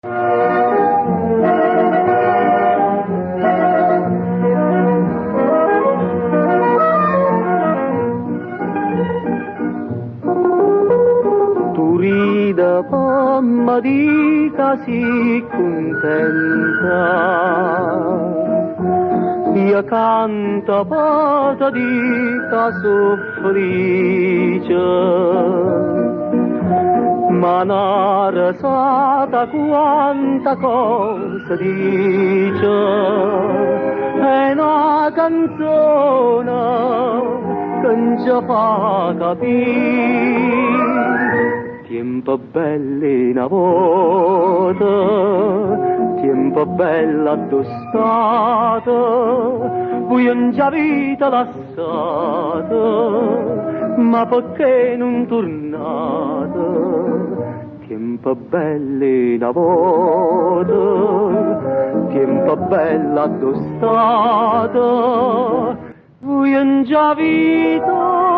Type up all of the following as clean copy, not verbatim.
Tu rida, mamma di così contenta, io canta pata di soffrice, ma una risata quanta cosa dice, è una canzone che non ci fa capire. Tempo belli una volta, tempo bella d'estate, voi non già vita lasciata, ma perché non tornate? Tempo belli una volta, tempo bella d'estate, voi non già vita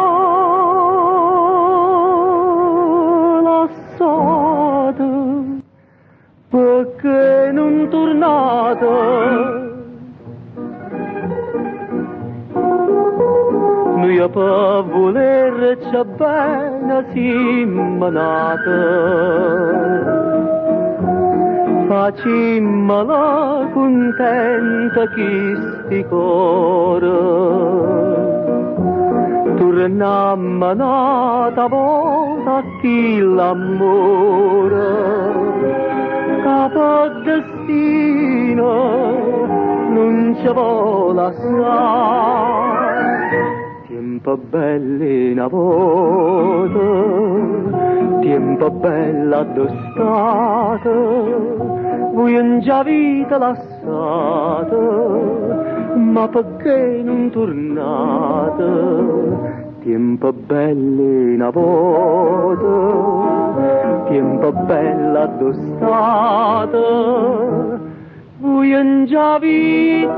perché non tornate? Noi per volerci bene siamo nati, faciamola contenta chi sti cuore. Tornammo un'altra volta a chi l'amore, capo destino non ci vuole lasciare. Tempo belli una volta, tempo bella d'estate, voi non già vita lasciate, ma perché non tornate? Tempo belli una volta, tempo bella d'estate, voi non già vita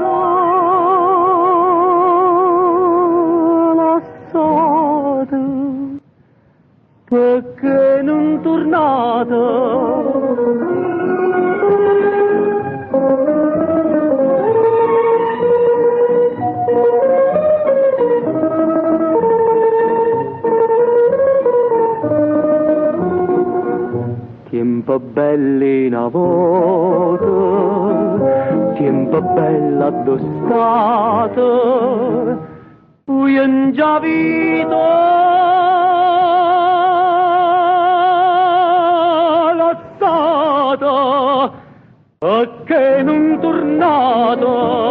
lasciate, perché non tornate? Tempo belli una volta, tempo bella d'estate, voi non già vita lasciata, perché non tornate?